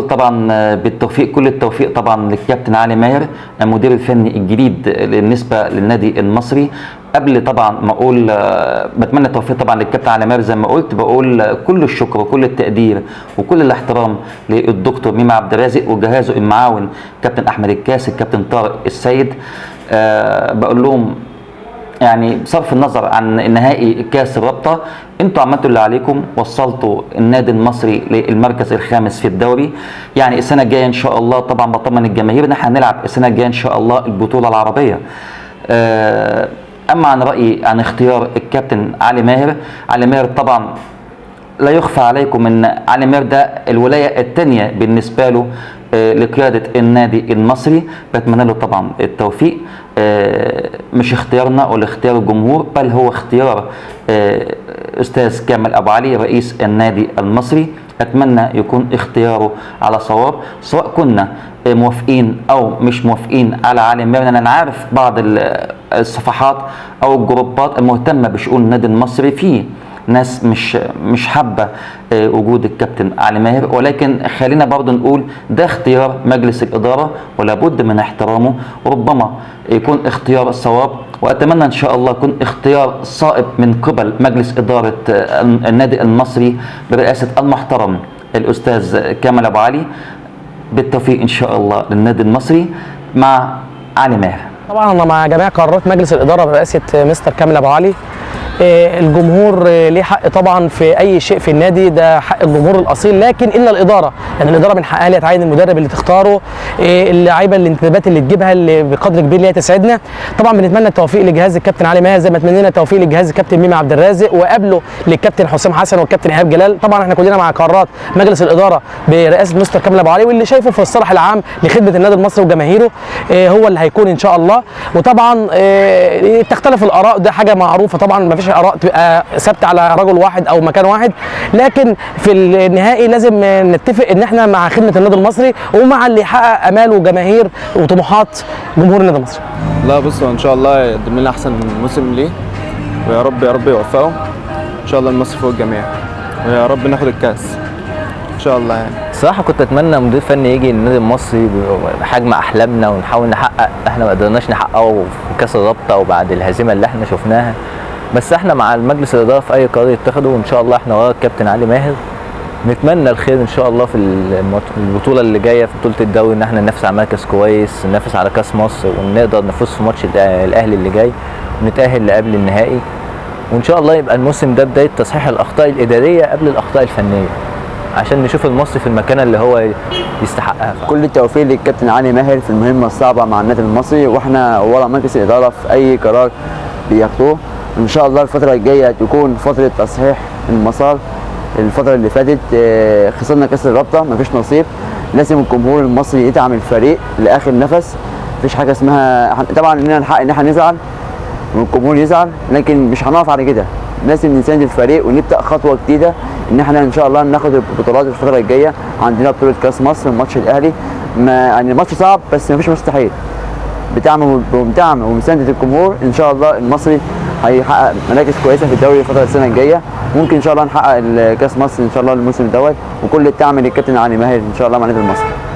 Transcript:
طبعا بالتوفيق، كل التوفيق طبعا للكابتن علي ماهر المدير الفني الجديد بالنسبه للنادي المصري. قبل طبعا ما اقول بتمنى التوفيق طبعا للكابتن علي ماهر، زي ما قلت بقول كل الشكر وكل التقدير وكل الاحترام للدكتور ميمي عبد الرازق وجهازه المعاون كابتن احمد الكاس، الكابتن طارق السيد. بقول لهم يعني بصرف النظر عن نهائي كاس الرابطه، انتوا عملتوا اللي عليكم، وصلتوا النادي المصري للمركز الخامس في الدوري. يعني السنه الجايه ان شاء الله طبعا بطمن الجماهير ان احنا هنلعب السنه الجايه ان شاء الله البطوله العربيه. اما عن رايي عن اختيار الكابتن علي ماهر، علي ماهر طبعا لا يخفى عليكم ان علي ماهر ده الولايه الثانيه بالنسبه له لقياده النادي المصري. بتمنى له طبعا التوفيق، مش اختيارنا ولا اختيار الجمهور، بل هو اختيار استاذ كامل ابو علي رئيس النادي المصري. اتمنى يكون اختياره على صواب، سواء كنا موافقين او مش موافقين على علي ماهر. انا عارف بعض الصفحات او الجروبات المهتمه بشؤون النادي المصري، فيه ناس مش حابه وجود الكابتن علي ماهر، ولكن خلينا برضه نقول ده اختيار مجلس الاداره ولا بد من احترامه، وربما يكون اختيار صواب، واتمنى ان شاء الله يكون اختيار صائب من قبل مجلس اداره النادي المصري برئاسه المحترم الاستاذ كامل ابو علي. بالتوفيق ان شاء الله للنادي المصري مع علي ماهر. طبعا انا مع جميع قرارات مجلس الاداره برئاسه مستر كامل ابو علي. الجمهور ليه حق طبعا في اي شيء في النادي، ده حق الجمهور الاصيل، لكن الا الاداره، يعني الاداره من حقها اللي تعين المدرب اللي تختاره، اللعيبه الانتدابات اللي تجيبها اللي بقدر كبير اللي هي تسعدنا. طبعا بنتمنى التوفيق لجهاز الكابتن علي ماهر زي ما اتمنينا التوفيق لجهاز الكابتن ميمي عبد الرازق، وقبله للكابتن حسام حسن والكابتن ايهاب جلال. طبعا احنا كلنا مع قرارات مجلس الاداره برئاسه مستر كامل ابو علي، واللي شايفه في الصالح العام لخدمه النادي المصري وجماهيره هو اللي هيكون ان شاء الله. وطبعا تختلف الاراء، ده حاجه معروفه طبعا، ما فيش اراء تبقى ثابته على رجل واحد او مكان واحد، لكن في النهائي لازم نتفق ان احنا مع خدمه النادي المصري ومع اللي يحقق امال وجماهير وطموحات جمهور النادي المصري. لا بصوا ان شاء الله يقدم لنا احسن موسم ليه، ويا رب يا رب يوفقه ان شاء الله. المصري فوق الجميع، ويا رب ناخد الكاس ان شاء الله. يعني الصراحه كنت اتمنى مدير فني يجي النادي المصري بحجم احلامنا ونحاول نحقق، احنا ما قدرناش نحققه في كاس الرابطه وبعد الهزيمه اللي احنا شفناها، بس احنا مع المجلس الاداره في اي قرار يتخذه، وان شاء الله احنا ورا الكابتن علي ماهر. نتمنى الخير ان شاء الله في البطوله اللي جايه في بطوله الدوري، ان احنا ننافس على مركز كويس، ننافس على كاس مصر، ونقدر نفوز في ماتش الاهلي اللي جاي ونتاهل لقبل النهائي. وان شاء الله يبقى الموسم ده بدايه تصحيح الاخطاء الاداريه قبل الاخطاء الفنيه، عشان نشوف المصري في المكانه اللي هو يستحقها. كل التوفيق للكابتن علي ماهر في المهمه الصعبه مع النادي المصري، واحنا ورا مجلس الاداره في اي قرار بياخدوه. ان شاء الله الفتره الجايه تكون فتره تصحيح المسار. الفتره اللي فاتت خسرنا كاس الرابطه، مفيش نصيب. لازم الجمهور المصري يدعم الفريق لاخر نفس، مفيش حاجه اسمها طبعا لنا الحق ان احنا نزعل والجمهور يزعل، لكن مش هنقف على كده. لازم نساند الفريق ونبدا خطوه جديده ان احنا ان شاء الله ناخد البطولات الفتره الجايه. عندنا بطوله كاس مصر، ماتش الاهلي، يعني الماتش صعب بس مفيش مستحيل. بدعم ومسانده الجمهور ان شاء الله المصري هيحقق مراكز كويسه في الدوري السنه الجايه. ممكن ان شاء الله نحقق كاس مصر ان شاء الله الموسم دوت، وكل الدعم للكابتن علي ماهر ان شاء الله مع النادي المصري.